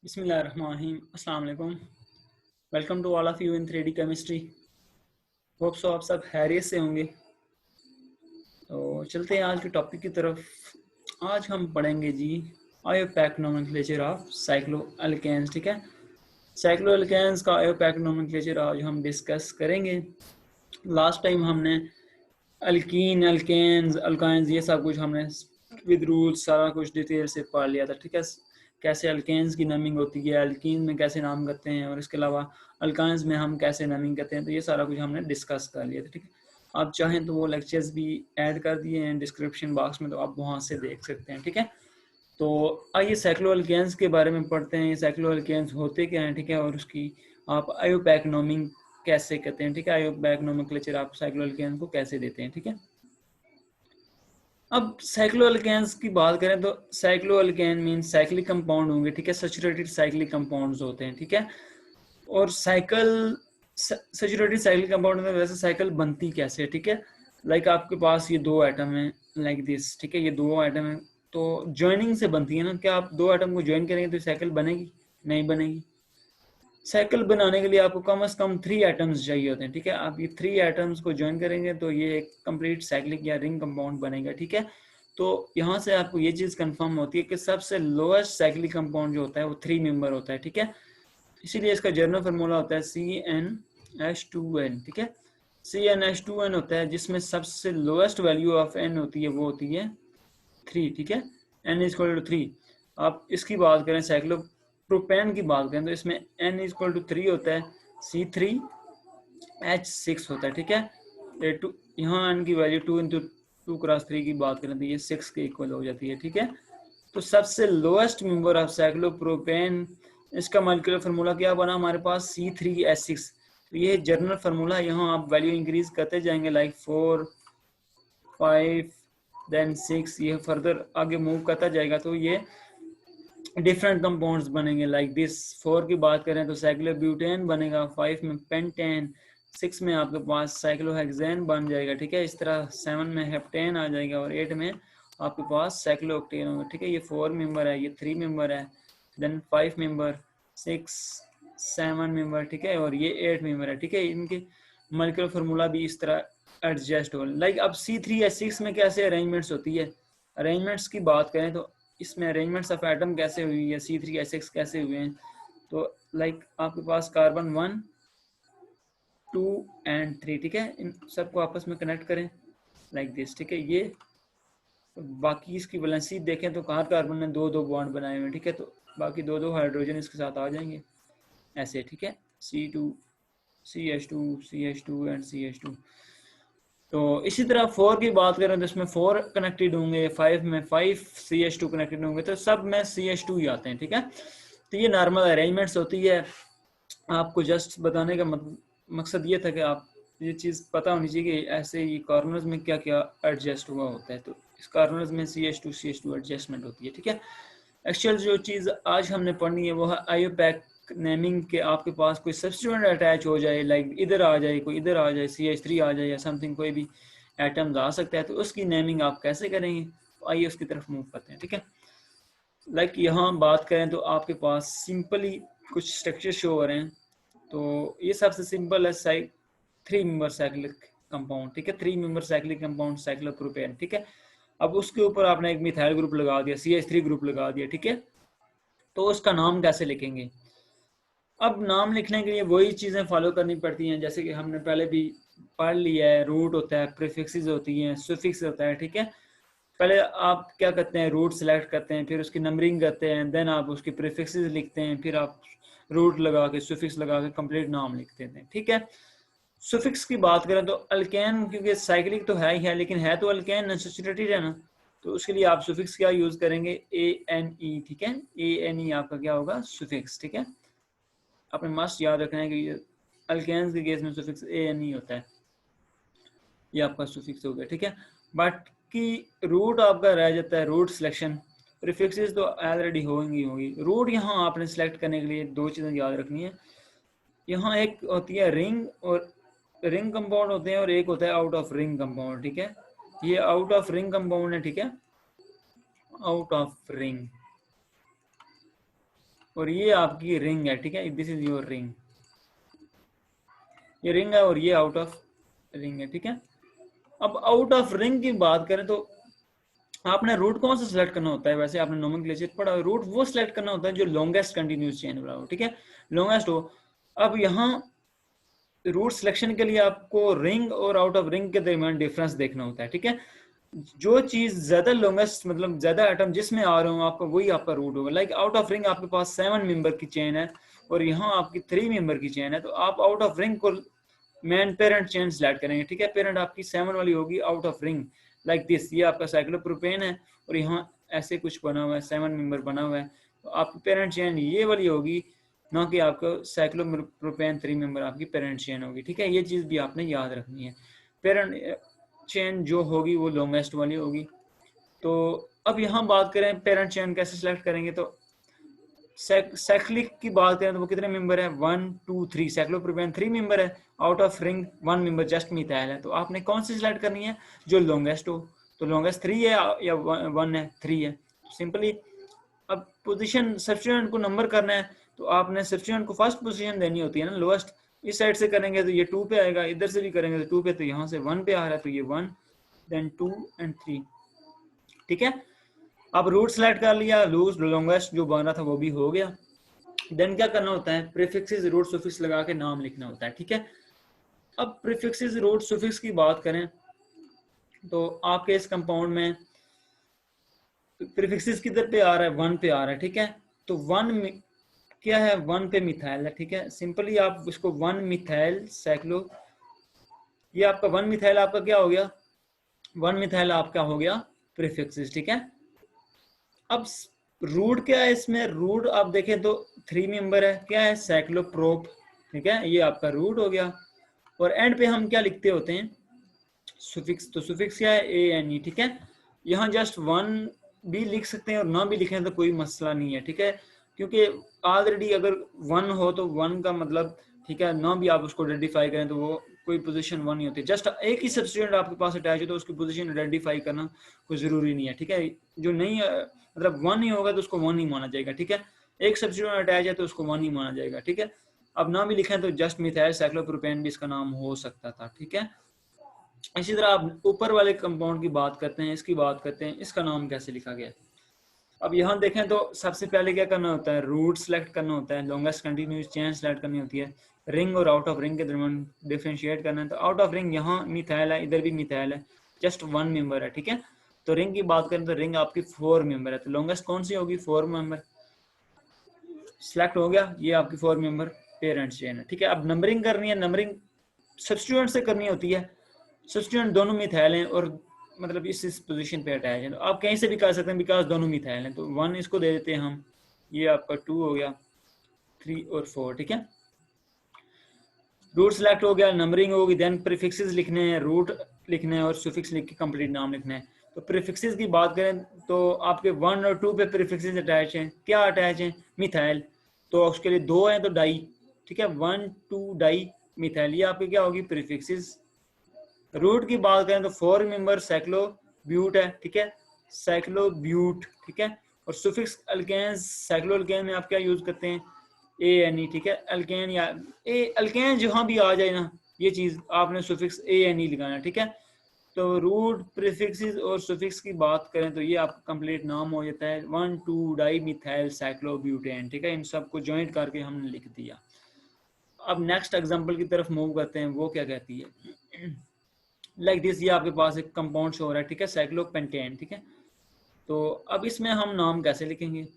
बिस्मिल्लाहिर्रहमानिर्रहीम। अस्सलाम वालेकुम। Welcome to all of you in 3D chemistry. Hope so आप सब खैरियत से होंगे। तो चलते हैं आज के टॉपिक की तरफ। आज हम पढ़ेंगे जी IUPAC nomenclature of cycloalkanes. ठीक है, साइक्लो अल्केन्स का आयोपैक नोमेनक्लेचर आज हम डिस्कस करेंगे। लास्ट टाइम हमने अल्कीन, अल्केन्स, अल्काइंस ये सब कुछ हमने विद रूल्स सारा कुछ डिटेल से पढ़ लिया था। ठीक है, कैसे अल्केन्स की नमिंग होती है, अल्कीन में कैसे नाम करते हैं, और इसके अलावा अल्काइंस में हम कैसे नमिंग करते हैं। तो ये सारा कुछ हमने डिस्कस कर लिया था। ठीक है, आप चाहें तो वो लेक्चर्स भी ऐड कर दिए हैं डिस्क्रिप्शन बॉक्स में, तो आप वहाँ से देख सकते हैं। ठीक है, तो आइए साइक्लो अल्केन्स के बारे में पढ़ते हैं। साइक्लो अल्केन्स होते क्या हैं, ठीक है, और उसकी आप आयोपैक नोमिंग कैसे कहते हैं। ठीक है, आयोपैक नोमेनक्लेचर आप साइक्लो अल्केन्स को कैसे देते हैं। ठीक है, अब साइक्लो अल्केन्स की बात करें तो cyclo alkane mean cyclic compound होंगे। ठीक है, सैचुरेटेड साइक्लिक कंपाउंड्स होते हैं। ठीक है, और सैचुरेटेड साइक्लिक कंपाउंड में वैसे साइकिल बनती कैसे है। ठीक है, लाइक आपके पास ये दो एटम है लाइक दिस। ठीक है, ये दो एटम है तो ज्वाइनिंग से बनती है ना। क्या आप दो एटम को ज्वाइन करेंगे तो साइकिल बनेगी? नहीं बनेगी। साइकिल बनाने के लिए आपको कम से कम 3 एटम्स चाहिए होते हैं। ठीक है, आप ये 3 एटम्स को ज्वाइन करेंगे तो ये एक कंप्लीट साइक्लिक या रिंग कंपाउंड बनेगा। ठीक है, तो यहाँ से आपको ये चीज़ कंफर्म होती है कि सबसे लोएस्ट साइक्लिक कंपाउंड जो होता है वो 3 मेंबर होता है। ठीक है, इसीलिए इसका जर्नल फार्मूला होता है CnH2n। ठीक है, CnH2n होता है जिसमें सबसे लोएस्ट वैल्यू ऑफ n होती है वो होती है 3। ठीक है, n=3। आप इसकी बात करें साइक्लोप्रोपेन की बात करें तो इसमें n=3 होता है, C3H6 होता है। ठीक है, ये टू यहाँ n की वैल्यू 2 × 2 × 3 की बात करें तो ये 6 के इक्वल हो जाती है। ठीक है, तो सबसे लोएस्ट मेंबर ऑफ साइक्लोप्रोपेन, इसका मॉलिक्यूलर फार्मूला क्या बना हमारे पास, C3H6। तो ये जर्नल फार्मूला, यहाँ आप वैल्यू इंक्रीज करते जाएंगे लाइक 4, 5 देन 6, ये फर्दर आगे मूव करता जाएगा तो ये डिफरेंट कंपाउंड्स बनेंगे लाइक दिस। 4 की बात करें तो साइक्लोब्यूटेन बनेगा, 5 में पेंटेन, 6 में आपके पास साइक्लोहेक्सेन बन जाएगा। ठीक है, इस तरह 7 में हेप्टेन आ जाएगा और 8 में आपके पास साइक्लोऑक्टेन होगा। ठीक है, ये 4 मेंबर है, ये 3 मेंबर है, देन 5 मेंबर, 6, 7 मेंबर। ठीक है, और ये 8 मेंबर है। ठीक है, इनके मॉलिक्यूलर फार्मूला भी इस तरह एडजस्ट हो लाइक। अब C3H6 में कैसे अरेंजमेंट्स होती है, अरेंजमेंट्स की बात करें तो इसमें अरेंजमेंट्स ऑफ एटम कैसे हुई है, C3H6 कैसे हुए हैं। तो लाइक आपके पास कार्बन 1, 2 एंड 3। ठीक है, इन सबको आपस में कनेक्ट करें लाइक दिस। ठीक है, ये बाकी इसकी वैलेंसी देखें तो हर कार्बन ने 2 2 बॉन्ड बनाए हुए हैं। ठीक है, तो बाकी 2 2 हाइड्रोजन इसके साथ आ जाएंगे ऐसे। ठीक है, C2 CH2 CH2 and CH2। तो इसी तरह 4 की बात करें तो इसमें 4 कनेक्टेड होंगे, 5 में 5 CH2 कनेक्टेड होंगे, तो सब में CH2 ही आते हैं। ठीक है, तो ये नॉर्मल अरेंजमेंट्स होती है। आपको जस्ट बताने का मकसद ये था कि आप ये चीज़ पता होनी चाहिए कि ऐसे ये कॉर्नर्स में क्या क्या एडजस्ट हुआ होता है। तो इस कॉर्नर्स में CH2 एडजस्टमेंट होती है। ठीक है, एक्चुअल जो चीज़ आज हमने पढ़नी है वो है आयोपैक नेमिंग के। आपके पास कोई सब्स्टिट्यूएंट अटैच हो जाए लाइक इधर आ जाए, कोई इधर आ जाए, CH3 आ जाए या समथिंग, कोई भी एटम्स आ सकता है, तो उसकी नेमिंग आप कैसे करेंगे। तो आइए उसकी तरफ मूव करते हैं। ठीक है, लाइक यहाँ बात करें तो आपके पास सिंपली कुछ स्ट्रक्चर शो हो रहे हैं। तो ये सबसे सिंपल है 3 मेंबर साइक्लिक कंपाउंड। ठीक है, 3 मेंबर साइक्लिक कंपाउंड साइक्लोप्रोपेन। ठीक है, अब उसके ऊपर आपने एक मिथाइल ग्रुप लगा दिया, CH3 ग्रुप लगा दिया। ठीक है, तो उसका नाम कैसे लिखेंगे। अब नाम लिखने के लिए वही चीज़ें फॉलो करनी पड़ती हैं जैसे कि हमने पहले भी पढ़ लिया है। रूट होता है, प्रीफिक्सेस होती हैं, सुफिक्स होता है। ठीक है, पहले आप क्या करते हैं, रूट सेलेक्ट करते हैं, फिर उसकी नंबरिंग करते हैं, देन आप उसकी प्रीफिक्सेस लिखते हैं, फिर आप रूट लगा के सुफिक्स लगा के कंप्लीट नाम लिख देते हैं। ठीक है, सुफिक्स की बात करें तो अल्केन, क्योंकि साइक्लिक तो है ही है लेकिन है तो अल्केन अनसैचुरेटेड है ना, तो उसके लिए आप सुफिक्स क्या यूज करेंगे, ANE। ठीक है, ANE आपका क्या होगा, सुफिक्स। ठीक है, आपने मस्ट याद रखना है कि अल्केन्स के केस में सुफिक्स ANE होता है, ये आपका सुफिक्स हो गया। ठीक है, बट की रूट आपका रह जाता है, रूट सिलेक्शन। प्रीफिक्सेस तो ऑलरेडी होंगी। रूट यहाँ आपने सेलेक्ट करने के लिए 2 चीज़ें याद रखनी है। यहाँ एक होती है रिंग, और रिंग कंपाउंड होते हैं, और एक होता है आउट ऑफ रिंग कंपाउंड। ठीक है, ये आउट ऑफ रिंग कंपाउंड है। ठीक है, आउट ऑफ रिंग, और ये आपकी रिंग है, ठीक है, दिस इज योर रिंग, ये रिंग है और ये आउट ऑफ रिंग है, ठीक है। अब आउट ऑफ रिंग की बात करें तो आपने रूट कौन सा सिलेक्ट करना होता है, वैसे आपने नोमेनक्लेचर पढ़ा, रूट वो सिलेक्ट करना होता है जो लॉन्गेस्ट कंटिन्यूस चेन वाला हो, ठीक है, लॉन्गेस्ट हो। अब यहाँ रूट सिलेक्शन के लिए आपको रिंग और आउट ऑफ रिंग के दरमियान डिफरेंस देखना होता है, ठीक है। जो चीज ज्यादा लॉन्गेस्ट मतलब ज्यादा आइटम जिसमें आ रहे हो आपका वही आपका रूट होगा। लाइक आउट ऑफ रिंग आपके पास 7 मेंबर की चेन है और यहाँ आपकी 3 मेंबर की चेन है, तो आप आउट ऑफ रिंग को मेन पेरेंट चेन सिलेक्ट करेंगे, ठीक है। पेरेंट आपकी 7 वाली होगी out of ring, like this, ये आपका साइक्लोप्रोपेन है और यहाँ ऐसे कुछ बना हुआ है, 7 मेंबर बना हुआ है, तो आपकी पेरेंट चेन ये वाली होगी, ना कि आपको साइक्लोप्रोपेन 3 मेंबर आपकी पेरेंट चेन होगी, ठीक है। ये चीज भी आपने याद रखनी है, पेरेंट चेन जो होगी वो लॉन्गेस्ट वाली होगी। तो अब यहाँ बात करें पेरेंट चेन कैसे सिलेक्ट करेंगे, तो साइक्लिक की बात करें तो वो कितने मेंबर है, 1 2 3, साइक्लोप्रोपेन 3 मेंबर है, out of ring 1 member just methyl है, तो आपने कौन सी सिलेक्ट करनी है, जो लॉन्गेस्ट हो, तो लॉन्गेस्ट 3 है या 1 है, 3 है, सिंपली। अब पोजीशन सब्स्टिट्यूएंट को नंबर करना है, तो आपने सब्स्टिट्यूएंट को फर्स्ट पोजीशन देनी होती है ना, लोएस्ट। इस साइड से करेंगे तो ये 2 पे आएगा, इधर से भी करेंगे तो 2 पे, तो यहाँ से 1 पे आ रहा है, तो ये 1 देन 2 एंड 3, ठीक है। अब रूट सेलेक्ट कर लिया, लूज लॉन्गेस्ट जो बन रहा था वो भी हो गया। देन क्या करना होता है, प्रीफिक्सेस रूट सुफिक्स लगा के नाम लिखना होता है, ठीक है। अब प्रीफिक्सेस रूट सुफिक्स की बात करें तो आपके इस कंपाउंड में प्रीफिक्सेस किधर पे आ रहा है, 1 पे आ रहा है, ठीक है। तो 1 क्या है, 1 पे मिथाइल है, ठीक है। सिंपली आप इसको 1 मिथाइल साइक्लो, ये आपका 1 मिथाइल आपका क्या हो गया, 1 मिथाइल आपका हो गया प्रीफिक्सेस, ठीक है। अब रूट क्या है इसमें, रूट आप देखें तो 3 मेंबर है, क्या है, साइक्लोप्रोप, ठीक है, ये आपका रूट हो गया। और एंड पे हम क्या लिखते होते हैं, सुफिक्स, तो सुफिक्स क्या है, ANE, ठीक है। यहाँ जस्ट 1 भी लिख सकते हैं और ना भी लिखें तो कोई मसला नहीं है, ठीक है, क्योंकि ऑलरेडी अगर 1 हो तो 1 का मतलब, ठीक है, ना भी आप उसको आइडेंटिफाई करें तो वो कोई पोजीशन 1 नहीं होती, जस्ट एक ही सब्स्टिट्यूएंट आपके पास अटैच है तो उसकी पोजीशन आइडेंटिफाई करना कोई जरूरी नहीं है, ठीक है। जो नहीं मतलब 1 नहीं होगा तो उसको 1 नहीं माना जाएगा, ठीक है। एक सब्स्टिट्यूएंट अटैच है तो उसको 1 नहीं माना जाएगा, ठीक है। अब ना भी लिखें तो जस्ट मिथाइल साइक्लोप्रोपेन भी इसका नाम हो सकता था, ठीक है। इसी तरह आप ऊपर वाले कंपाउंड की बात करते हैं, इसकी बात करते हैं, इसका नाम कैसे लिखा गया। अब यहाँ देखें तो सबसे पहले क्या करना होता है, रूट सेलेक्ट करना होता है, लॉन्गेस्ट कंटिन्यूस चेन सेलेक्ट करनी होती है, रिंग और आउट ऑफ रिंग के दरमियान डिफरेंशिएट करना है। तो आउट ऑफ रिंग यहाँ मिथाइल है, इधर भी मिथाइल है, जस्ट 1 मेंबर है, ठीक है। तो रिंग की बात करें तो रिंग आपकी 4 मेंबर है, तो लॉन्गेस्ट कौन सी होगी, 4 मेंबर सेलेक्ट हो गया, ये आपकी 4 मेंबर पेरेंट चेन है, ठीक है। अब नंबरिंग करनी है, नंबरिंग सब्स्टिट्यूएंट से करनी होती है, सब्स्टिट्यूएंट दोनों मिथाइल हैं और मतलब इस पोजीशन पे अटैच है, तो आप कहीं से भी कर सकते हैं बिकॉज दोनों मिथाइल हैं, तो 1 इसको दे देते हैं हम, ये आपका 2 हो गया, 3 और 4, ठीक है। रूट सेलेक्ट हो गया, नंबरिंग होगी, देन प्रीफिक्सेस लिखने हैं, रूट लिखने हैं और सुफिक्स लिख के कंप्लीट नाम लिखना है। तो प्रीफिक्सेस की बात करें तो आपके 1 और 2 पे प्रीफिक्सेस अटैच हैं, क्या अटैच हैं, मिथाइल, तो उसके लिए 2 है तो डाई, ठीक है, 1 2 डाई मिथाइल, ये आपकी क्या होगी, प्रीफिक्सेस। रूट की बात करें तो 4 मेंबर साइक्लोब्यूट है, ठीक है, साइक्लोब्यूट, ठीक है। और सुफिक्स अल्केन, साइक्लो अल्केन में आप क्या यूज करते हैं, ANE, ठीक है, अल्केन या अल्केन जहां भी आ जाए ना ये चीज आपने सुफिक्स ANE लगाना, ठीक है। तो रूट प्रीफिक्सेस और सुफिक्स की बात करें तो ये आपका कंप्लीट नाम हो जाता है 1 2 डाई मिथाइल साइक्लोब्यूटेन, ठीक है। इन सबको ज्वाइंट करके हमने लिख दिया। अब नेक्स्ट एग्जांपल की तरफ मूव करते हैं, वो क्या कहती है, लाइक दिस, ये आपके पास एक कंपाउंड शो हो रहा है, ठीक है, साइक्लोपेंटेन, ठीक है। तो अब इसमें हम नाम कैसे लिखेंगे,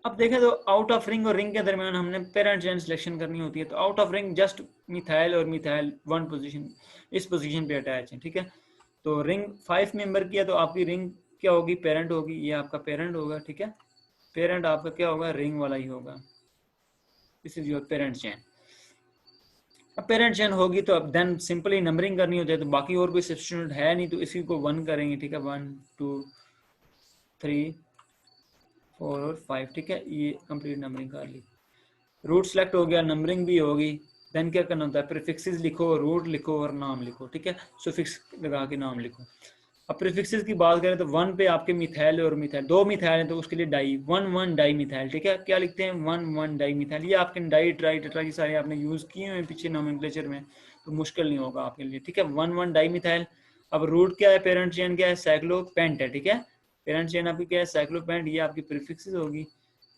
अब देखें तो आउट ऑफ रिंग और रिंग के दरमियान हमने पेरेंट चेन सिलेक्शन करनी होती है, तो out of ring just methyl और मिथाइल 1 पोजीशन, इस पोजीशन पे अटैच है, ठीक है। तो रिंग 5 मेंबर की है, तो आपकी रिंग क्या होगी, पेरेंट होगी, ये आपका पेरेंट होगा, ठीक है। पेरेंट आपका क्या होगा, रिंग वाला ही होगा, this is your parent chain. अब पेरेंट चेन होगी तो अब देन सिंपली नंबरिंग करनी होती है, तो बाकी और कोई सब्स्टिट्यूएंट है नहीं, तो इसी को 1 करेंगे, ठीक है, 1 2 3 4 और 5, ठीक है, ये कंप्लीट नंबरिंग कर ली। रूट सेलेक्ट हो गया, नंबरिंग भी होगी, देन क्या करना होता है, प्रीफिक्सेस लिखो, रूट लिखो और नाम लिखो, ठीक है, सुफिक्स लगा के नाम लिखो। अब प्रीफिक्सेस की बात करें तो 1 पे आपके मिथाइल और मिथाइल, 2 मिथाइल हैं तो उसके लिए डाई, 1 डाई मिथाइल, ठीक है। क्या लिखते हैं, 1 डाई मिथाइल। ये आपके डाई ट्राई टेट्रा की सारे आपने यूज किए हैं पीछे नोमेनक्लेचर में, तो मुश्किल नहीं होगा आपके लिए, ठीक है। 1 डाई मिथाइल। अब रूट क्या है, पेरेंट चेन क्या है, साइक्लोपेंट है, ठीक है। पेरेंट चेन आपकी क्या है, साइक्लोपेंट। ये आपकी प्रीफिक्सेस होगी,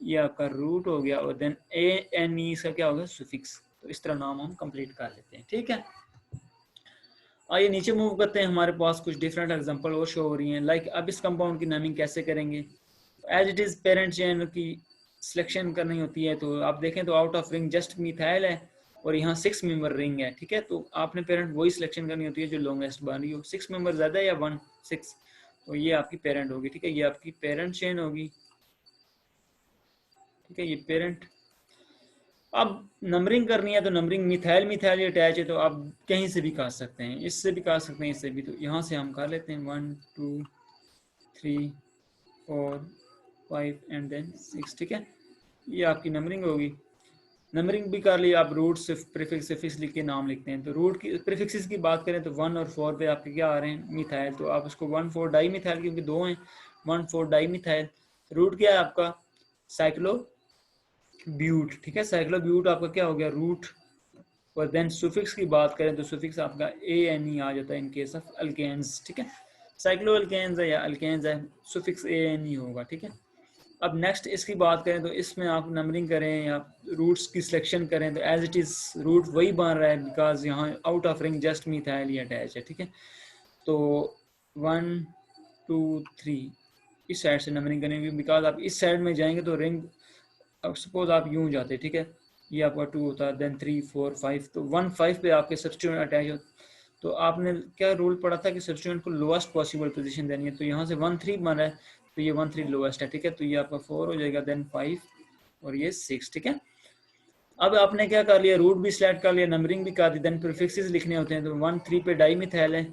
ये आपका रूट हो गया, और देन ANE इसका क्या होगा, सुफिक्स। तो इस तरह नाम हम कंप्लीट कर लेते हैं, ठीक है। आइए नीचे मूव करते हैं, हमारे पास कुछ डिफरेंट एग्जांपल और शो हो रही हैं। लाइक अब इस कंपाउंड की नेमिंग कैसे करेंगे, as it is parent chain की सिलेक्शन करनी होती है। तो आप देखें तो out of ring just methyl है और यहाँ 6 मेंबर रिंग है, ठीक है। तो आपने पेरेंट वही सिलेक्शन करनी होती है जो लॉन्गेस्ट बन रही हो, 6 मेंबर ज्यादा या 1 6, तो ये आपकी पेरेंट होगी, ठीक है। ये आपकी पेरेंट चेन होगी, ठीक है, ये पेरेंट। अब नंबरिंग करनी है तो नंबरिंग मिथाइल मिथाइल अटैच है तो आप कहीं से भी कर सकते हैं, इससे भी कर सकते हैं, इससे भी। तो यहाँ से हम कर लेते हैं 1 2 3 4 5 एंड देन 6, ठीक है। ये आपकी नंबरिंग होगी। नंबरिंग भी कर ली, आप रूट से प्रीफिक्स सफिक्स लिख के नाम लिखते हैं। तो रूट की प्रीफिक्सेस की बात करें तो 1 और 4 पे आपके क्या आ रहे हैं, मिथाइल। तो आप उसको 1,4 डाई मिथाइल, क्योंकि 2 हैं, 1,4 डाई मिथाइल। रूट क्या है आपका, साइक्लो ब्यूट, ठीक है। साइक्लो ब्यूट आपका क्या हो गया, रूट। और देन सुफिक्स की बात करें तो सुफिक्स आपका ANE आ जाता है इन केस ऑफ अल्केन्स, ठीक है। साइक्लो अल्केन्स है या अल्केन्स है, सुफिक्स ANE होगा, ठीक है। अब नेक्स्ट इसकी बात करें तो इसमें आप नंबरिंग करें या रूट्स की सिलेक्शन करें तो एज इट इज रूट वही बन रहा है, बिकॉज यहाँ out of ring just methyl he attach है, ठीक है। तो 1 2 3 इस साइड से नंबरिंग करेंगे, बिकॉज आप इस साइड में जाएंगे तो रिंग, अब सपोज आप यूं जाते, ठीक है, ये आपका 2 होता है, देन 3 4 5, तो 1 5 पे आपके सब्स्टिट्यूएंट अटैच हो। तो आपने क्या रूल पढ़ा था कि सब्स्टिट्यूएंट को लोएस्ट पॉसिबल पोजीशन देनी है। तो यहाँ से 1 3 बन रहा है, तो ये 1 3 लोएस्ट है, ठीक है। तो ये आपका 4 हो जाएगा, देन 5 और ये 6, ठीक है। अब आपने क्या कर लिया, रूट भी सिलेक्ट कर लिया, नंबरिंग भी कर दी, देन प्रीफिक्सेस लिखने होते हैं। तो 1 3 पे डाई मिथाइल है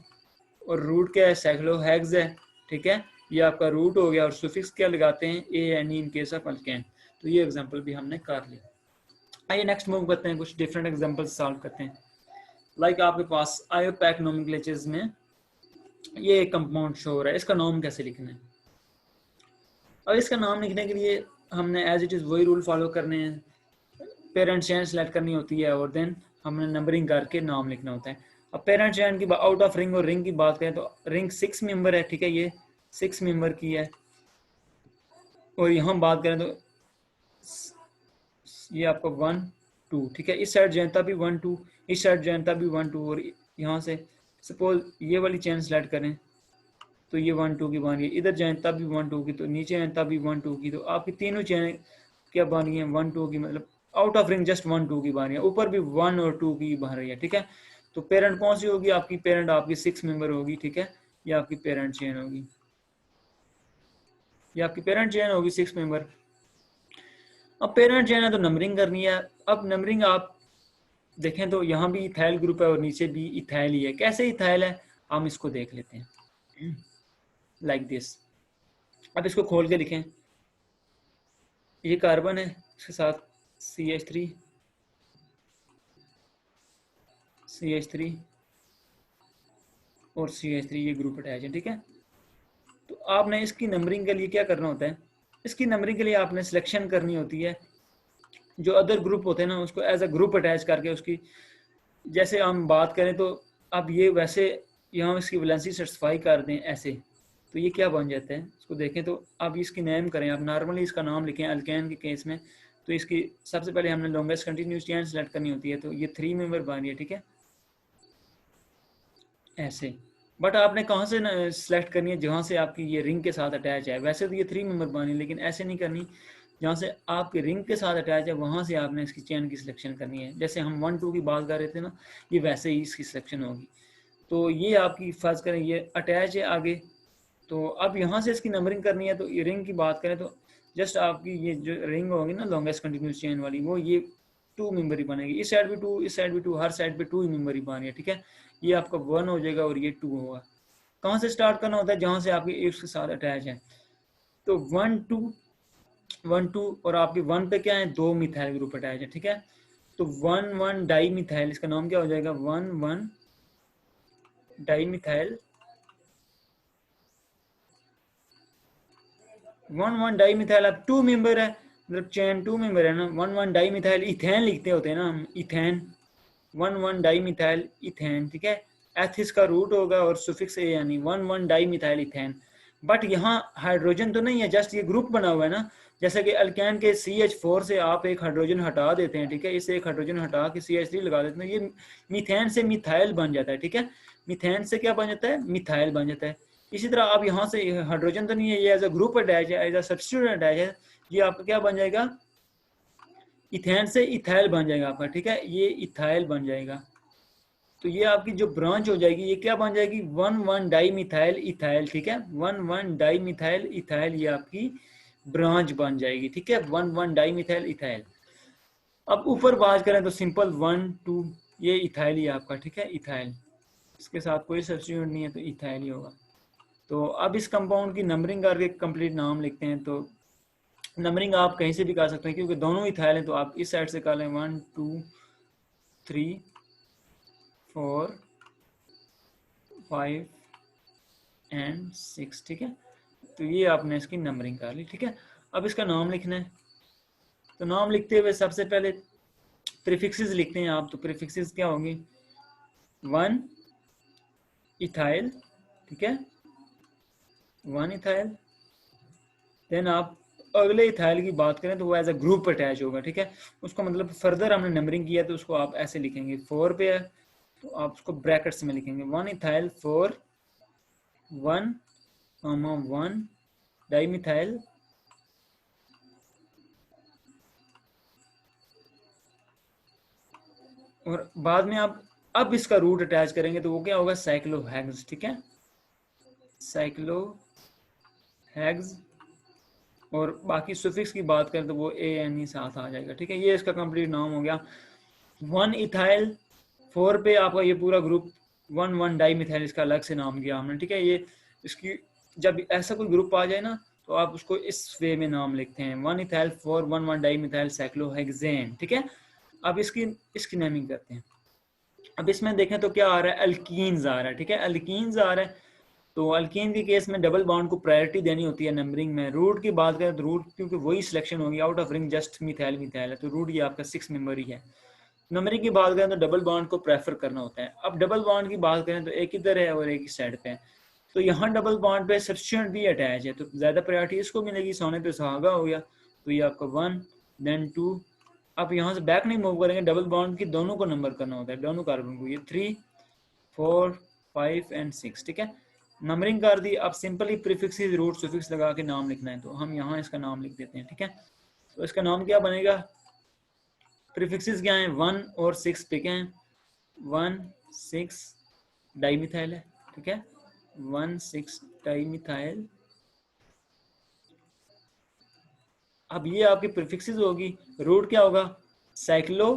और रूट क्या है, साइक्लोहेक्स है, ठीक है। ये आपका रूट हो गया, और सुफिक्स क्या लगाते हैं, ANE in case of alkane. तो ये एग्जांपल भी हमने कर लिया। आइए नेक्स्ट मूव करते हैं, कुछ डिफरेंट एग्जांपल्स सॉल्व करते हैं। लाइक आपके पास आयोपैक नोमेनक्लेचर्स में ये एक कंपाउंड शो हो रहा है, इसका नाम कैसे लिखना है। अब इसका नाम लिखने के लिए हमने एज इट इज वही रूल फॉलो करने हैं, पेरेंट चेन सेलेक्ट करनी होती है और देन हमने नंबरिंग करके नाम लिखना होता है। अब पेरेंट चेन की आउट ऑफ रिंग और रिंग की बात करें तो रिंग 6 मेंबर है, ठीक है, ये 6 मेंबर की है। और यहाँ बात करें तो ये आपका 1 2, ठीक है। इस साइड जनता भी 1 2, इस साइड जनता भी 1 2, और यहाँ से सपोज ये वाली चेन सेलेक्ट करें तो ये 1 2 की बन रही है, इधर जनता भी 1 2 की, तो नीचे जनता भी 1 2 की। तो आपकी तीनों चेन क्या बन रही है, 1 2 की, मतलब आउट ऑफ रिंग जस्ट 1 2 की बन रही है, ऊपर भी 1 और 2 की बन रही है, ठीक है। तो पेरेंट कौन सी होगी आपकी, पेरेंट आपकी 6 मेंबर होगी, ठीक है। ये आपकी पेरेंट चेन होगी, ये आपकी पेरेंट चेन होगी 6 मेंबर। अब पेरेंट चेन है तो नंबरिंग करनी है। अब नंबरिंग आप देखें तो यहाँ भी इथाइल ग्रुप है और नीचे भी इथाइल ही है। कैसे इथाइल है हम इसको देख लेते हैं, लाइक दिस। अब इसको खोल के लिखें, ये कार्बन है, इसके साथ CH3 और CH3 ये ग्रुप अटैच है, ठीक है। तो आपने इसकी नंबरिंग के लिए क्या करना होता है, इसकी नंबरिंग के लिए आपने सिलेक्शन करनी होती है, जो अदर ग्रुप होते हैं ना उसको एज अ ग्रुप अटैच करके उसकी, जैसे हम बात करें तो अब ये वैसे यहाँ इसकी वैलेंसी सेटिस्फाई कर दें ऐसे, तो ये क्या बन जाता है, इसको देखें तो अब इसकी नेम करें, आप नॉर्मली इसका नाम लिखें अल्केन के केस में। तो इसकी सबसे पहले हमने लॉन्गेस्ट कंटिन्यूस चेन सेलेक्ट करनी होती है, तो ये 3 मेंबर बन रही है, ठीक है, ऐसे। बट आपने कहाँ से सेलेक्ट करनी है, जहाँ से आपकी ये रिंग के साथ अटैच है। वैसे तो ये 3 मेंबर बनी, लेकिन ऐसे नहीं करनी, जहाँ से आपके रिंग के साथ अटैच है वहाँ से आपने इसकी चेन की सिलेक्शन करनी है। जैसे हम 1 2 की बात कर रहे थे ना, ये वैसे ही इसकी सिलेक्शन होगी। तो ये आपकी फर्ज करें ये अटैच है आगे, तो अब यहाँ से इसकी नंबरिंग करनी है। तो ये रिंग की बात करें तो जस्ट आपकी ये जो रिंग होगी ना लॉन्गेस्ट कंटिन्यूस चेन वाली, वो ये 2 मेंबर ही बनेगी, इस साइड भी 2 इस साइड भी 2, हर साइड पे 2 ही मेंबर ही बन रही है, ठीक है। ये आपका 1 हो जाएगा और ये 2 होगा। कहाँ से स्टार्ट करना होता है, जहाँ से आपकी एप्स के साथ अटैच है। तो 1 2 1 2 और आपके 1 पे क्या है, 2 मिथाइल ग्रुप अटैच है, ठीक है। तो 1 1 डाई मिथाइल, इसका नाम क्या हो जाएगा, 1 1 डाई मिथाइल 1,1 डाई मिथाइल, अब 2 मेंबर है, मतलब चेन 2 मेंबर है ना, 1,1 डाई मिथाइल इथेन लिखते होते हैं ना हम, इथेन, 1,1 डाई मिथाइल इथेन, ठीक है। एथ इसका रूट होगा और सुफिक्स ए, यानी 1,1 डाई मिथाइल इथेन। बट यहाँ हाइड्रोजन तो नहीं है, जस्ट ये ग्रुप बना हुआ है ना, जैसे कि अल्केन के CH4 से आप एक हाइड्रोजन हटा देते हैं, ठीक है, इससे एक हाइड्रोजन हटा के CH3 लगा देते हैं, ये मीथेन से मिथाइल बन जाता है, ठीक है। मीथेन से क्या बन जाता है, मिथाइल बन जाता है। इसी तरह आप यहाँ से हाइड्रोजन तो नहीं है, ये एज अ ग्रुप अटैच है, एज अ सब्स्टिट्यूट अटैच है, ये आपका क्या बन जाएगा, इथेन से इथाइल बन जाएगा आपका, ठीक है, ये इथाइल बन जाएगा। तो ये आपकी जो ब्रांच हो जाएगी ये क्या बन जाएगी, 1,1 डाई मिथाइल इथाइल, ठीक है, 1,1 डाई मिथाइल इथाइल, ये आपकी ब्रांच बन जाएगी, ठीक है, 1,1 डाई मिथाइल इथाइल। अब ऊपर बात करें तो सिंपल 1, 2, ये इथाइल ही आपका, ठीक है, इथाइल, इसके साथ कोई सब्स्टिट्यूट नहीं है तो इथाइल ही होगा। तो अब इस कंपाउंड की नंबरिंग करके कंप्लीट नाम लिखते हैं। तो नंबरिंग आप कहीं से भी कर सकते हैं क्योंकि दोनों इथाइल हैं, तो आप इस साइड से कर लें 1, 2, 3, 4, 5 एंड 6, ठीक है। तो ये आपने इसकी नंबरिंग कर ली, ठीक है। अब इसका नाम लिखना है, तो नाम लिखते हुए सबसे पहले प्रीफिक्सेस लिखते हैं आप। तो प्रीफिक्सेस क्या होंगे, 1 इथाइल, ठीक है, 1 इथाइल। देन आप अगले इथाइल की बात करें तो वो एज अ ग्रुप अटैच होगा, ठीक है, उसको मतलब फर्दर हमने नंबरिंग किया तो उसको आप ऐसे लिखेंगे, 4 पे है तो आप उसको ब्रैकेट्स में लिखेंगे, 1 इथाइल 4, 1, 1 डाई मिथाइल, और बाद में आप अब इसका रूट अटैच करेंगे तो वो क्या होगा, साइक्लोहेक्स, ठीक है, साइक्लोहेक्स। और बाकी सुफिक्स की बात करें तो वो ANE साथ आ जाएगा, ठीक है। ये इसका कंप्लीट नाम हो गया। 1 इथाइल 4 पे आपका ये पूरा ग्रुप, 1,1 डाई मिथाइल, इसका अलग से नाम किया हमने, ठीक है। ये इसकी जब ऐसा कोई ग्रुप आ जाए ना तो आप उसको इस वे में नाम लिखते हैं, 1 इथाइल 4, 1,1 डाई मिथाइल साइक्लोहेक्सेन, ठीक है। अब इसकी नेमिंग करते हैं। अब इसमें देखें तो क्या आ रहा है, अल्कीन्स आ रहा है, ठीक है, अल्कीन्स आ रहा है। तो अल्कीन के केस में डबल बॉन्ड को प्रायोरिटी देनी होती है नंबरिंग में। रूट की बात करें तो रूट क्योंकि वही सिलेक्शन होगी, out of ring just methyl methyl है, तो रूट ये आपका 6 मेंबर ही है। नंबरिंग की बात करें तो डबल बॉन्ड को प्रेफर करना होता है। अब डबल बॉन्ड की बात करें तो एक इधर है और एक इस साइड पे है, तो यहाँ डबल बॉन्ड पे सब्स्टिट्यूएंट भी अटैच है, तो ज़्यादा प्रायोरिटी इसको मिलेगी, सोने पे सुहागा हो गया, तो ये आपका 1 देन 2। आप यहाँ से बैक नहीं मूव करेंगे, डबल बॉन्ड की दोनों को नंबर करना होता है, दोनों कार्बन को, ये 3, 4, 5 एंड 6, ठीक है। नंबरिंग कर दी। अब सिंपली प्रीफिक्सेस रूट सुफिक्स लगा के नाम लिखना है, तो हम यहाँ इसका नाम लिख देते हैं, ठीक है। तो इसका नाम क्या बनेगा, प्रीफिक्सेस क्या है, 1 और 6 पे क्या है, 1, 6 डाई मिथाइल है, ठीक है, 1, 6 डाई मिथाइल। अब ये आपकी प्रीफिक्सेस होगी, रूट क्या होगा, साइक्लो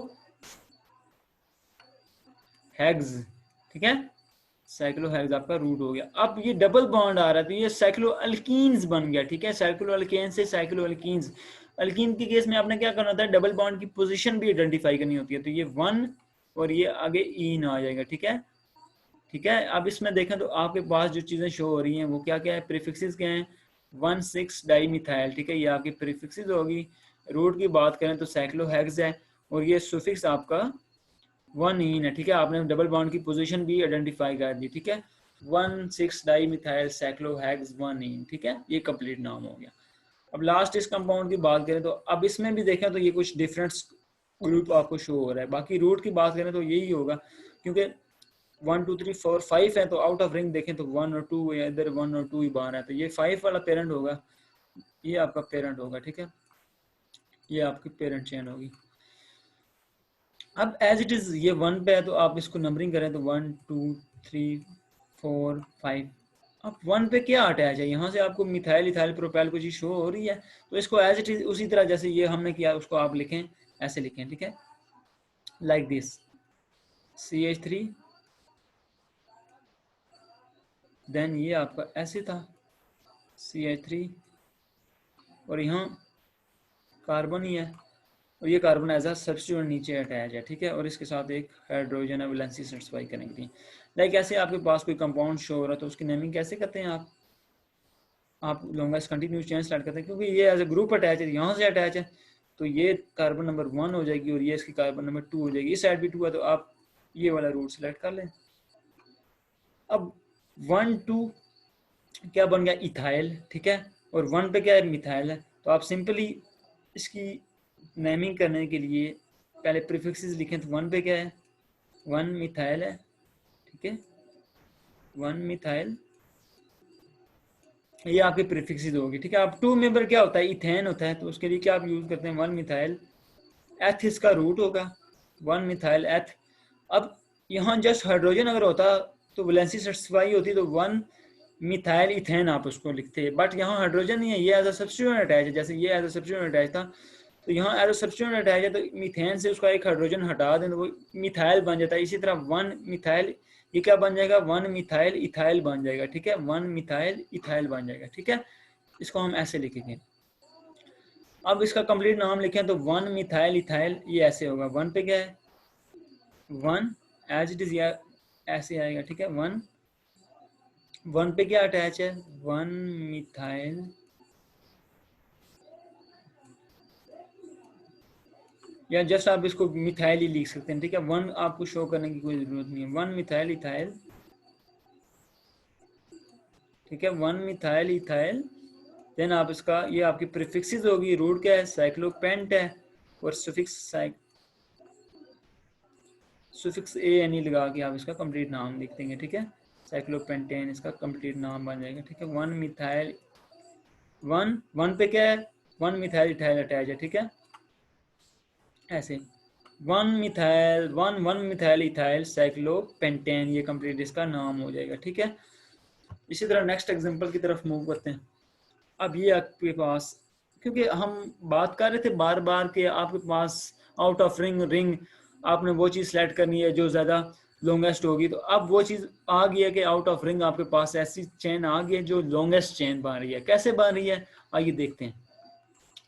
हेक्स, ठीक है, साइक्लोहेक्स आपका रूट हो गया। अब ये डबल बॉन्ड आ रहा है तो ये साइक्लो अल्कीन्स बन गया, ठीक है, साइक्लो अल्केन से साइक्लो अल्कीन्स। अल्कीन के केस में आपने क्या करना होता है, डबल बॉन्ड की पोजीशन भी आइडेंटिफाई करनी होती है, तो ये 1 और ये आगे ईन आ जाएगा, ठीक है, ठीक है। अब इसमें देखें तो आपके पास जो चीजें शो हो रही हैं वो क्या क्या है, प्रीफिक्सेस क्या हैं, 1, 6 डाई मिथाइल, ठीक है, ये आपकी प्रीफिक्सेस होगी। रूट की बात करें तो साइक्लोहेक्स है, और ये सुफिक्स आपका 1 इन है, ठीक है, आपने डबल बॉन्ड की पोजीशन भी आइडेंटिफाई कर दी, ठीक है, 1, 6 डाई मिथाइल साइक्लोहेक्स 1 इन, ठीक है, ये कंप्लीट नाम हो गया। अब लास्ट इस कंपाउंड की बात करें तो अब इसमें भी देखें तो ये कुछ डिफरेंट ग्रुप आपको शो हो रहा है। बाकी रूट की बात करें तो यही होगा, क्योंकि 1, 2, 3, 4, 5 है, तो आउट ऑफ रिंग देखें तो 1 और 2 है, इधर 1 और 2 ही बाहर है, तो ये 5 वाला पेरेंट होगा, ये आपका पेरेंट होगा, ठीक है, ये आपकी पेरेंट चेन होगी। अब एज इट इज ये 1 पे है तो आप इसको नंबरिंग करें तो 1, 2, 3, 4, 5। अब 1 पे क्या अटैच है, यहाँ से आपको मिथाइल इथाइल प्रोपाइल कुछ शो हो रही है, तो इसको एज इट इज उसी तरह जैसे ये हमने किया उसको आप लिखें, ऐसे लिखें, ठीक है, लाइक दिस, CH3, देन ये आपका ऐसे था CH3, और यहाँ कार्बन ही है, और ये कार्बन एज आ सब्स्टिट्यूएंट नीचे अटैच है, ठीक है, और इसके साथ एक हाइड्रोजन है वैलेंसी सेटिस्फाई करने के लिए। लाइक ऐसे आपके पास कोई कंपाउंड शो हो रहा है तो उसकी नेमिंग कैसे करते हैं आप, आप लॉन्गेस्ट कंटिन्यूस चेन स्टार्ट करते हैं, क्योंकि ये एज ए ग्रुप अटैच है, यहाँ से अटैच है, तो ये कार्बन नंबर 1 हो जाएगी और ये इसकी कार्बन नंबर 2 हो जाएगी। इस साइड भी 2 है, तो आप ये वाला रूट सेलेक्ट कर लें। अब 1 2 क्या बन गया, इथाइल, ठीक है, और 1 पे क्या है, मिथाइल है। तो आप सिंपली इसकी नेमिंग करने के लिए पहले प्रीफिक्सेस लिखें। तो 1 पे क्या है, 1 मिथाइल है, ठीक है, 1 मिथाइल, ये आपके प्रीफिक्सेस होगी, ठीक है। अब 2 मेंबर क्या होता है, इथेन होता है, तो उसके लिए क्या आप यूज करते हैं, 1 मिथाइल एथ इसका रूट होगा, 1 मिथाइल एथ। अब यहाँ जस्ट हाइड्रोजन अगर होता तो वैलेंसी सेटिस्फाई होती, तो 1 मिथाइल इथेन आप उसको लिखते हैं, बट यहाँ हाइड्रोजन नहीं है, ये एज अ सब्स्टिट्यूएंट अटैच है, जैसे ये एज अ सब्स्टिट्यूएंट अटैच था, तो यहाँ एज अ सब्स्टिट्यूएंट अटैच है, तो मीथेन से उसका एक हाइड्रोजन हटा दें तो वो मिथाइल बन जाता है। इसी तरह 1 मिथाइल, ये क्या बन जाएगा, 1 मिथाइल इथाइल बन जाएगा, ठीक है, 1 मिथाइल इथाइल बन जाएगा, ठीक है। इसको हम ऐसे लिखेंगे। अब इसका कंप्लीट नाम लिखें तो 1 मिथाइल इथाइल, ये ऐसे होगा, 1 पे क्या है, 1 एज इट इज ऐसे आएगा, ठीक है, 1 पे क्या अटैच है, 1 मिथाइल, या जस्ट आप इसको मिथाइल ही लिख सकते हैं, ठीक है, 1 आपको शो करने की कोई जरूरत नहीं है, 1 मिथाइल इथाइल, ठीक है, 1 मिथाइल इथाइल। देन आप इसका, ये आपकी प्रीफिक्सेस होगी, रूट क्या है, साइक्लोपेंट है, और सुफिक्स ए एन ई लगा के आप इसका कंप्लीट नाम लिख देंगे, ठीक है, साइक्लोपेंटेन इसका कंप्लीट नाम बन जाएगा, ठीक है। 1 मिथाइल, 1 पे क्या है, 1 मिथाइल इथाइल अटैच है, ठीक है, ऐसे 1 मिथाइल इथाइल साइक्लोपेंटेन, ये कंप्लीट इसका नाम हो जाएगा, ठीक है। इसी तरह नेक्स्ट एग्जांपल की तरफ मूव करते हैं। अब ये आपके पास, क्योंकि हम बात कर रहे थे बार बार कि आपके पास आउट ऑफ रिंग आपने वो चीज़ सेलेक्ट करनी है जो ज़्यादा लॉन्गेस्ट होगी, तो अब वो चीज़ आ गई है कि आउट ऑफ रिंग आपके पास ऐसी चेन आ गई है जो लॉन्गेस्ट चेन बन रही है। कैसे बन रही है, आइए देखते हैं।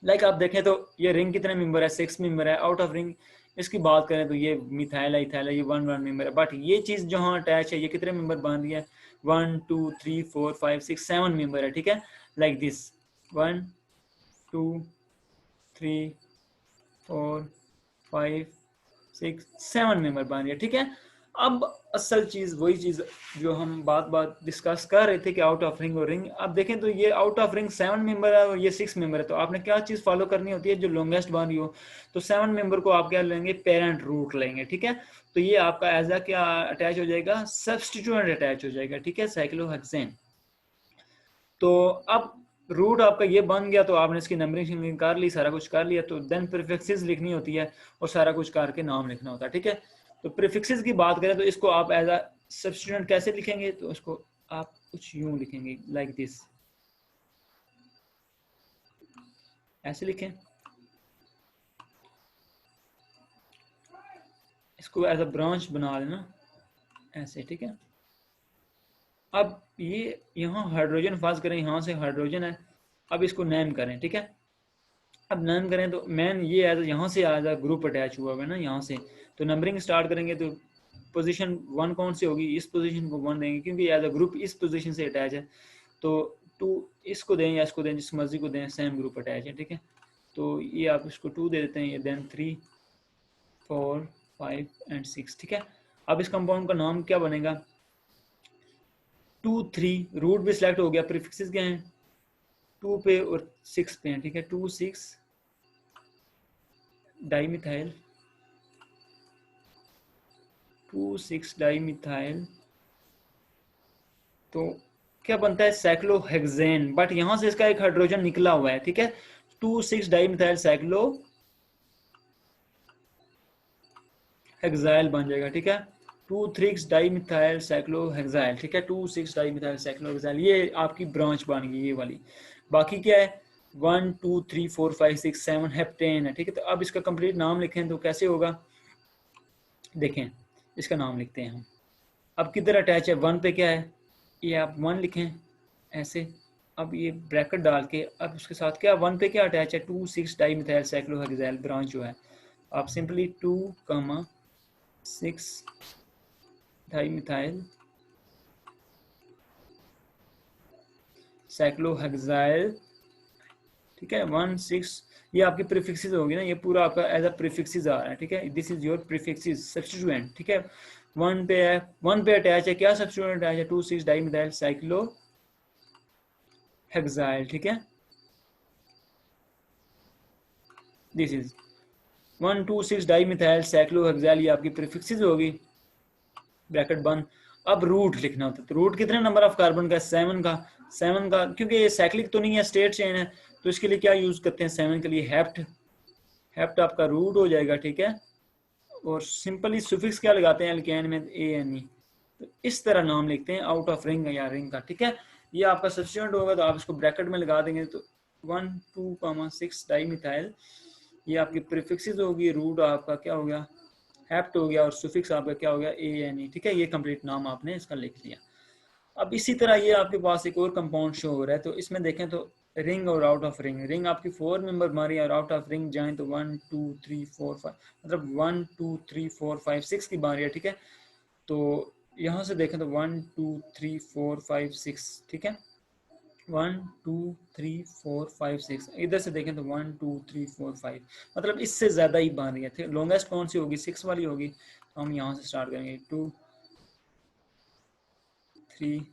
लाइक आप देखें तो ये रिंग कितने मेंबर है, 6 मेंबर है। आउट ऑफ रिंग इसकी बात करें तो ये मिथाइल है, इथाइल है, ये 1 मेंबर है, बट ये चीज़ जहाँ अटैच है ये कितने मेंबर बन रही है, 1 2 3 4 5 6 7 मेंबर है, ठीक है, लाइक दिस 1 2 3 4 5 6 7 मेंबर बन रही है, ठीक है। अब असल चीज वही चीज जो हम बात डिस्कस कर रहे थे कि आउट ऑफ रिंग और रिंग। अब देखें तो ये आउट ऑफ रिंग 7 मेंबर है और ये 6 मेंबर है, तो आपने क्या चीज फॉलो करनी होती है, जो लॉन्गेस्ट बन रही हो। तो 7 मेंबर को आप क्या लेंगे, पेरेंट रूट लेंगे, ठीक है। तो ये आपका एज अ क्या अटैच हो जाएगा, सब्स्टिट्यूएंट अटैच हो जाएगा, ठीक है, साइक्लोहेक्सेन। तो अब रूट आपका ये बन गया, तो आपने इसकी नंबरिंग कर ली, सारा कुछ कर लिया, तो देन प्रीफिक्सेस लिखनी होती है और सारा कुछ करके नाम लिखना होता है, ठीक है। तो प्रीफिक्सेस की बात करें तो इसको आप एज अ सब्स्टिट्यूएंट कैसे लिखेंगे, तो इसको आप कुछ यूं लिखेंगे, लाइक दिस, ऐसे लिखें, इसको एज अ ब्रांच बना लेना ऐसे, ठीक है। अब ये यहाँ हाइड्रोजन फर्ज करें, यहाँ से हाइड्रोजन है, अब इसको नेम करें, ठीक है। अब नेम करें तो मैन ये एज यहाँ से एज अ ग्रुप अटैच हुआ है ना, यहाँ से, तो नंबरिंग स्टार्ट करेंगे तो पोजीशन 1 कौन सी होगी, इस पोजीशन को 1 देंगे, क्योंकि एज अ ग्रुप इस पोजीशन से अटैच है। तो 2 इसको दें या इसको दें, जिस मर्जी को दें, सेम ग्रुप अटैच है, ठीक है। तो ये आप इसको 2 दे देते हैं, ये देन 3 4 5 एंड 6, ठीक है। अब इस कंपाउंड का नाम क्या बनेगा, 2 3, रूट भी सिलेक्ट हो गया, प्रीफिक्सेस क्या हैं, 2 पे और 6 पे हैं, ठीक है, 2 6 डाईमिथाइल, 2 6 डाईमिथाइल, तो क्या बनता है, साइक्लोहेक्सेन, बट यहां से इसका एक हाइड्रोजन निकला हुआ है, ठीक है। 2 6 डाईमिथाइल साइक्लो हेक्साइल बन जाएगा, ठीक है, 2 6 डाईमिथाइल साइक्लोहेक्साइल, ठीक है, 2 6 डाईमिथाइल साइक्लोहेक्साइल, ये आपकी ब्रांच बन गई ये वाली। बाकी क्या है, 1 2 3 4 5 6 7 हेप्टेन है, ठीक है। तो अब इसका कंप्लीट नाम लिखें तो कैसे होगा, देखें, इसका नाम लिखते हैं हम। अब किधर अटैच है, 1 पे क्या है, ये आप 1 लिखें ऐसे। अब ये ब्रैकेट डाल के अब उसके साथ क्या, 1 पे क्या अटैच है, 2 6 डाईमिथाइल साइक्लोहेक्साइल ब्रांच जो है, आप सिंपली 2 6 डाईमिथाइल साइक्लोहेक्साइल, ठीक है। 16 ये आपकी प्रीफिक्सेस होगी ना, ये पूरा आपका एज अ प्रीफिक्सेस आ रहा है, ठीक है। This is your prefixes substituent, ठीक है। 1 पे है, 1 पे अटैच है, क्या सब्स्टिट्यूएंट अटैच है, 2,6 डाइमिथाइल साइक्लोहेक्साइल, ठीक है। दिस इज 1,2,6 डाइमिथाइल साइक्लोहेक्साइल, ये आपकी प्रीफिक्सेस होगी, ब्रैकेट बंद। अब रूट लिखना होता है, तो रूट कितने नंबर ऑफ कार्बन का, 7 का, 7 का, क्योंकि ये साइक्लिक तो नहीं है, स्टेट चेन है, तो इसके लिए क्या यूज करते हैं, 7 के लिए हेप्ट, हेप्ट आपका रूट हो जाएगा, ठीक है। और सिंपली सुफिक्स क्या लगाते हैं एल्केन में, ANE, तो इस तरह नाम लिखते हैं आउट ऑफ रिंग या रिंग का, ठीक है। ये आपका सब्स्टिट्यूएंट होगा तो आप इसको ब्रैकेट में लगा देंगे, तो 1, 2, 6 डाइमिथाइल, ये आपकी प्रीफिक्सेस होगी, रूट आपका क्या हो गया, हेप्ट हो गया, और सुफिक्स आपका क्या हो गया, ANE, ठीक है। ये कंप्लीट नाम आपने इसका लिख लिया। अब इसी तरह ये आपके पास एक और कंपाउंड शो हो रहा है, तो इसमें देखें तो रिंग और आउट ऑफ रिंग, रिंग आपकी 4 मेंबर मारी और आउट ऑफ रिंग जाए तो 1, 2, 3, 4, 5, मतलब 1, 2, 3, 4, 5, 6 की बारी है, ठीक है। तो यहाँ से देखें तो 1, 2, 3, 4, 5, 6, ठीक है। 1, 2, 3, 4, 5, 6, इधर से देखें तो 1, 2, 3, 4, 5, मतलब इससे ज्यादा ही बन रही है। लॉन्गेस्ट कौन सी होगी, 6 वाली होगी, तो हम यहाँ से स्टार्ट करेंगे, 2, 3,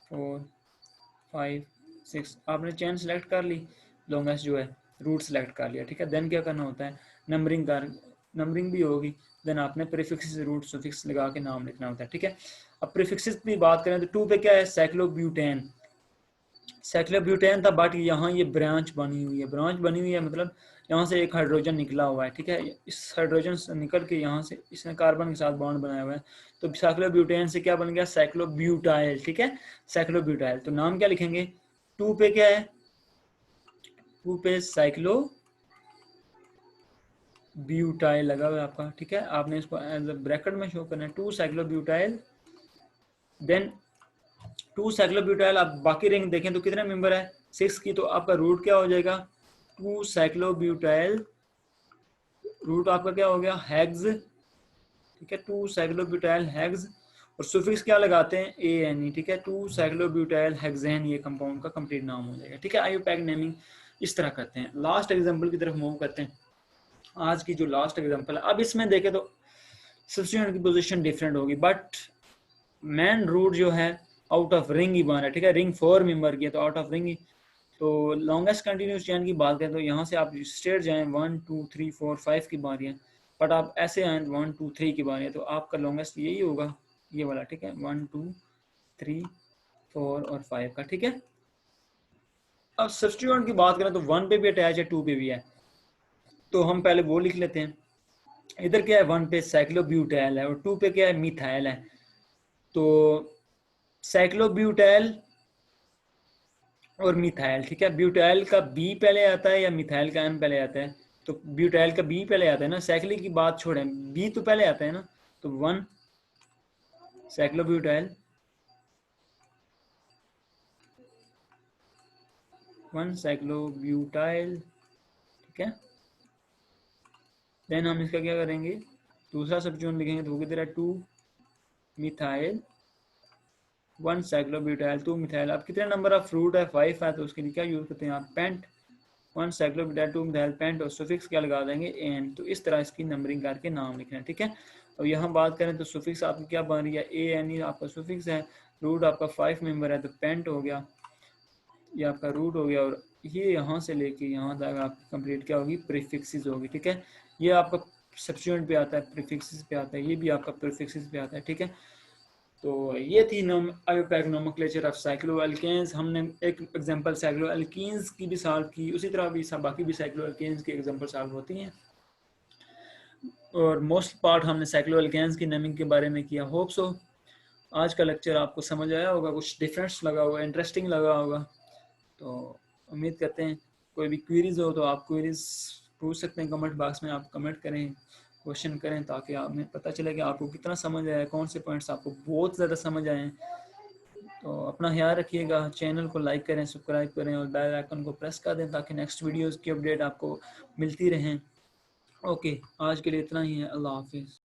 4, 5, 6, आपने चेन सेलेक्ट कर ली, लॉन्गेस्ट जो है रूट सेलेक्ट कर लिया, ठीक है। देन क्या करना होता है, नंबरिंग कर, नंबरिंग भी होगी, देन आपने प्रीफिक्स रूट सुफिक्स लगा के नाम लिखना होता है, ठीक है। अब प्रीफिक्सेस की बात करें तो 2 पे क्या है, साइक्लोब्यूटेन, साइक्लोब्यूटेन था, बट यहाँ ये ब्रांच बनी हुई है, ब्रांच बनी हुई है मतलब यहाँ से एक हाइड्रोजन निकला हुआ है, ठीक है। इस हाइड्रोजन से निकल के यहाँ से इसने कार्बन के साथ बॉन्ड बनाया हुआ है, तो साइक्लोब्यूटेन से क्या बन गया, साइक्लोब्यूटाइल, ठीक है, साइक्लोब्यूटाइल। तो नाम क्या लिखेंगे, 2 पे क्या है, 2 पे साइक्लो ब्यूटाइल लगा हुआ है आपका, ठीक है। आपने इसको एज अ ब्रैकेट में शो करना है, 2 साइक्लोब्यूटाइल, देन 2 साइक्लोब्यूटाइल। आप बाकी रिंग देखें तो कितने मेंबर है, 6 की, तो आपका रूट क्या हो जाएगा, 2 साइक्लोब्यूटाइल, रूट आपका क्या हो गया, हेक्स, ठीक है, 2 साइक्लोब्यूटाइल हेक्स, और सुफिक्स क्या लगाते हैं, ANE, ठीक है, 2 साइक्लोब्यूटाइल हेक्सेन, ये कंपाउंड का कंप्लीट नाम हो जाएगा, ठीक है। आईयूपैक नेमिंग इस तरह करते हैं। लास्ट एग्जांपल की तरफ मूव करते हैं, आज की जो लास्ट एग्जांपल है। अब इसमें देखें तो सब्स्टिट्यूएंट की पोजीशन डिफरेंट होगी, बट मेन रूट जो है आउट ऑफ रिंग ही बन रहा है, ठीक है। रिंग 4 मेंबर की है तो आउट ऑफ रिंग ही। तो लॉन्गेस्ट कंटिन्यूस चेन की बात करें तो यहाँ से आप स्ट्रेट जाएं, 1, 2, 3, 4, 5 की बारी है, बट आप ऐसे आए 1, 2, 3 की बारी है, तो आपका लॉन्गेस्ट यही होगा, ये वाला, ठीक है, 1, 2, 3, 4 और 5 का, ठीक है। अब सब्स्टिट्यूएंट की बात करें तो 1 पे भी अटैच है, 2 पे भी है, तो हम पहले वो लिख लेते हैं। इधर क्या है, 1 पे साइक्लोब्यूटाइल है और 2 पे क्या है, मिथाइल है। तो साइक्लोब्यूटाइल और मिथाइल, ठीक है। ब्यूटाइल का बी पहले आता है या मिथाइल का एम पहले आता है, तो ब्यूटाइल का बी पहले आता है ना, साइक्लिक की बात छोड़ें, बी तो पहले आता है ना, तो 1 साइक्लोब्यूटाइल, 1 साइक्लोब्यूटाइल, ठीक है। देन हम इसका क्या करेंगे, दूसरा सब्स्टिट्यूएंट लिखेंगे, तो वो किधर है, 2 मिथाइल, 1 साइक्लोब्यूटाइल, 2 मिथाइल। अब कितने नंबर ऑफ फ्रूट है, 5 है, तो उसके लिए क्या यूज करते हैं आप, पेंट, 1 साइक्लोब्यूटाइल, 2 मिथाइल पेंट, और सुफिक्स क्या लगा देंगे, एन। तो इस तरह इसकी नंबरिंग करके नाम लिखना है, ठीक है। और यहाँ बात करें तो सुफिक्स आपकी क्या बन रही है, ANE आपका सुफिक्स है, रूट आपका 5 मेंबर है, तो पेंट हो गया, ये आपका रूट हो गया, और ये यहाँ से लेके यहाँ तक आपकी कंप्लीट क्या होगी, प्रीफिक्सेस होगी, ठीक है। ये आपका सब्स्टिट्यूएंट पे आता है, प्रीफिक्सेस पे आता है, ये भी आपका प्रीफिक्सेस पे आता है, ठीक है। तो ये थी आयोपैक नोमेनक्लेचर ऑफ साइक्लोएल्केन्स। हमने एक एग्जांपल साइक्लोएल्कीन्स की भी सॉल्व की, उसी तरह भी बाकी भी साइक्लोएल्केन्स की एग्जांपल सॉल्व होती हैं, और मोस्ट पार्ट हमने साइक्लोएल्केन्स की नेमिंग के बारे में किया। होप सो आज का लेक्चर आपको समझ आया होगा, कुछ डिफरेंस लगा होगा, इंटरेस्टिंग लगा होगा। तो उम्मीद करते हैं कोई भी क्वेरीज हो तो आप क्वेरीज पूछ सकते हैं कमेंट बॉक्स में, आप कमेंट करें, क्वेश्चन करें, ताकि हमें पता चले कि आपको कितना समझ आया, कौन से पॉइंट्स आपको बहुत ज़्यादा समझ आए हैं। तो अपना ख्याल रखिएगा, चैनल को लाइक करें, सब्सक्राइब करें और बेल आइकन को प्रेस कर दें ताकि नेक्स्ट वीडियोज़ की अपडेट आपको मिलती रहें। ओके, आज के लिए इतना ही है, अल्लाह हाफिज़।